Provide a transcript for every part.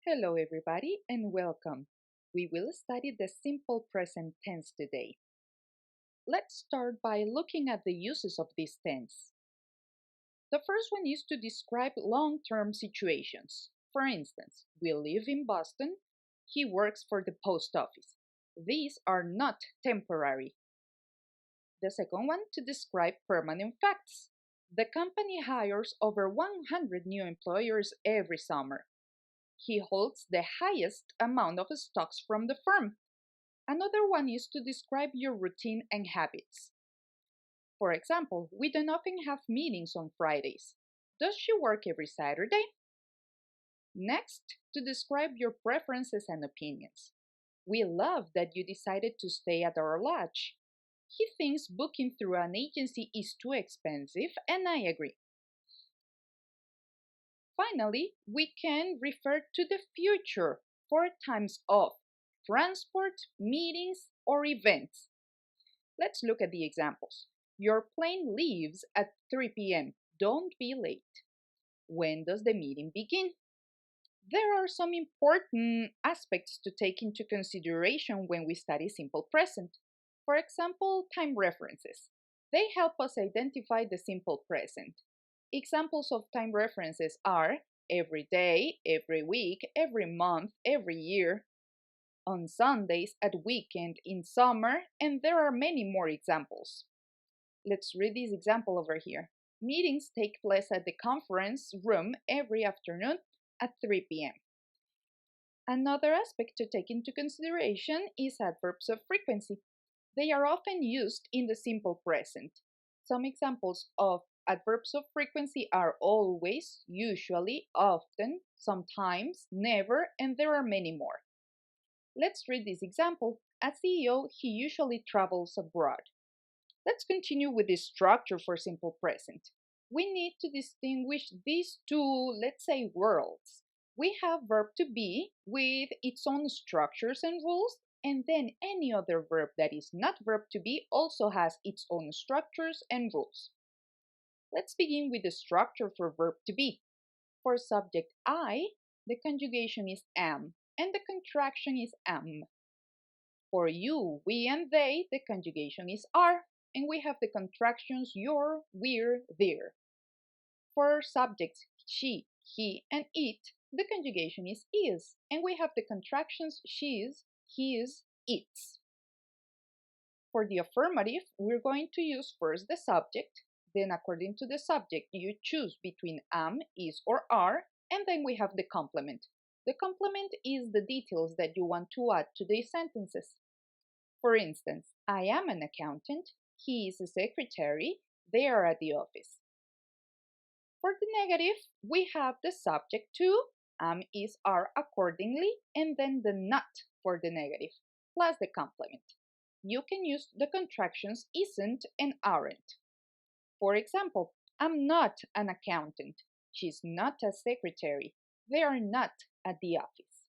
Hello, everybody, and welcome. We will study the simple present tense today. Let's start by looking at the uses of this tense. The first one is to describe long term situations. For instance, we live in Boston, he works for the post office. These are not temporary. The second one to describe permanent facts. The company hires over 100 new employers every summer. He holds the highest amount of stocks from the firm. Another one is to describe your routine and habits. For example, we don't often have meetings on Fridays. Does she work every Saturday? Next, to describe your preferences and opinions. We love that you decided to stay at our lodge. He thinks booking through an agency is too expensive, and I agree. Finally, we can refer to the future for times of transport, meetings, or events. Let's look at the examples. Your plane leaves at 3 p.m. Don't be late. When does the meeting begin? There are some important aspects to take into consideration when we study simple present. For example, time references. They help us identify the simple present. Examples of time references are every day, every week, every month, every year, on Sundays, at weekend, in summer, and there are many more examples. Let's read this example over here. Meetings take place at the conference room every afternoon at 3 p.m. Another aspect to take into consideration is adverbs of frequency. They are often used in the simple present. Some examples of adverbs of frequency are always, usually, often, sometimes, never, and there are many more. Let's read this example. As CEO, he usually travels abroad. Let's continue with the structure for simple present. We need to distinguish these two, let's say, worlds. We have verb to be with its own structures and rules, and then any other verb that is not verb to be also has its own structures and rules. Let's begin with the structure for verb to be. For subject I, the conjugation is am, and the contraction is am. For you, we, and they, the conjugation is are, and we have the contractions your, we're, their. For subjects she, he, and it, the conjugation is, and we have the contractions she's, his, its. For the affirmative, we're going to use first the subject, then according to the subject, you choose between am, is, or are, and then we have the complement. The complement is the details that you want to add to these sentences. For instance, I am an accountant, he is a secretary, they are at the office. For the negative, we have the subject to, am, is, are accordingly, and then the not for the negative, plus the complement. You can use the contractions isn't and aren't. For example, I'm not an accountant, she's not a secretary, they are not at the office.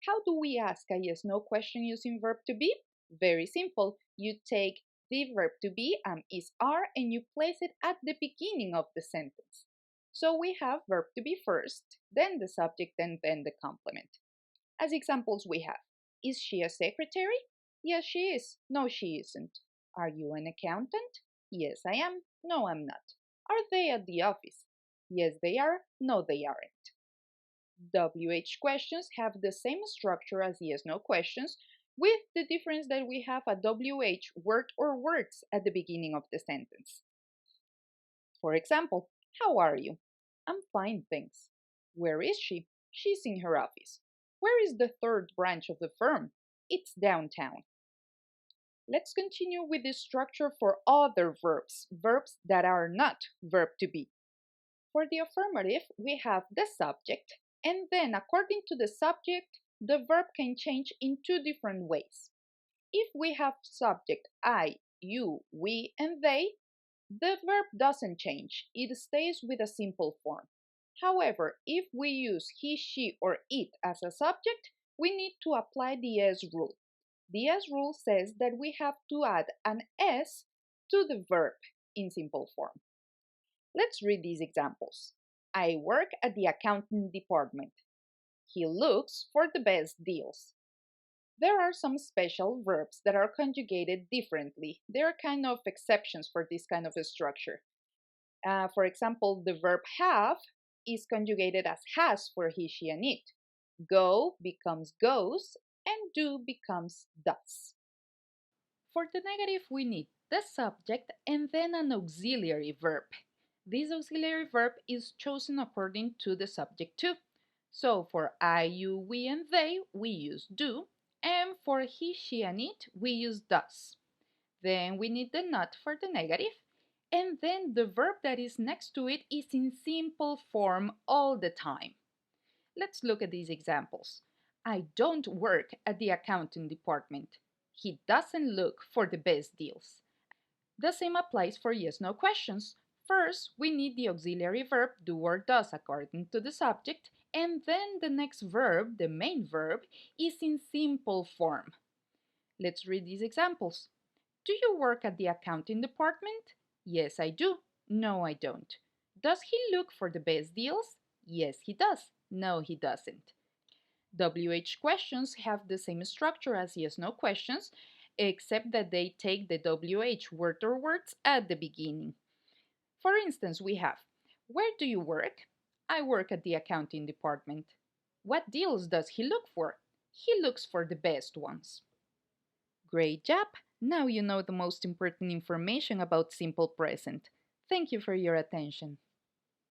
How do we ask a yes-no question using verb to be? Very simple. You take the verb to be, am, is, are, and you place it at the beginning of the sentence. So we have verb to be first, then the subject, and then the complement. As examples we have, is she a secretary? Yes, she is. No, she isn't. Are you an accountant? Yes, I am. No, I'm not. Are they at the office? Yes, they are. No, they aren't. WH questions have the same structure as yes-no questions, with the difference that we have a WH word or words at the beginning of the sentence. For example, how are you? I'm fine, thanks. Where is she? She's in her office. Where is the third branch of the firm? It's downtown. Let's continue with the structure for other verbs, verbs that are not verb to be. For the affirmative, we have the subject, and then according to the subject, the verb can change in two different ways. If we have subject I, you, we, and they, the verb doesn't change, it stays with a simple form. However, if we use he, she, or it as a subject, we need to apply the S rule. The S rule says that we have to add an S to the verb in simple form. Let's read these examples. I work at the accounting department. He looks for the best deals. There are some special verbs that are conjugated differently. There are kind of exceptions for this kind of a structure. For example, the verb have is conjugated as has for he, she, and it. Go becomes goes, and do becomes does. For the negative, we need the subject and then an auxiliary verb. This auxiliary verb is chosen according to the subject too. So for I, you, we, and they, we use do, and for he, she, and it, we use does. Then we need the not for the negative, and then the verb that is next to it is in simple form all the time. Let's look at these examples. I don't work at the accounting department. He doesn't look for the best deals. The same applies for yes/no questions. First, we need the auxiliary verb do or does according to the subject, and then the next verb, the main verb, is in simple form. Let's read these examples. Do you work at the accounting department? Yes, I do. No, I don't. Does he look for the best deals? Yes, he does. No, he doesn't. WH questions have the same structure as yes/no questions, except that they take the WH word or words at the beginning. For instance, we have, where do you work? I work at the accounting department. What deals does he look for? He looks for the best ones. Great job! Now you know the most important information about simple present. Thank you for your attention.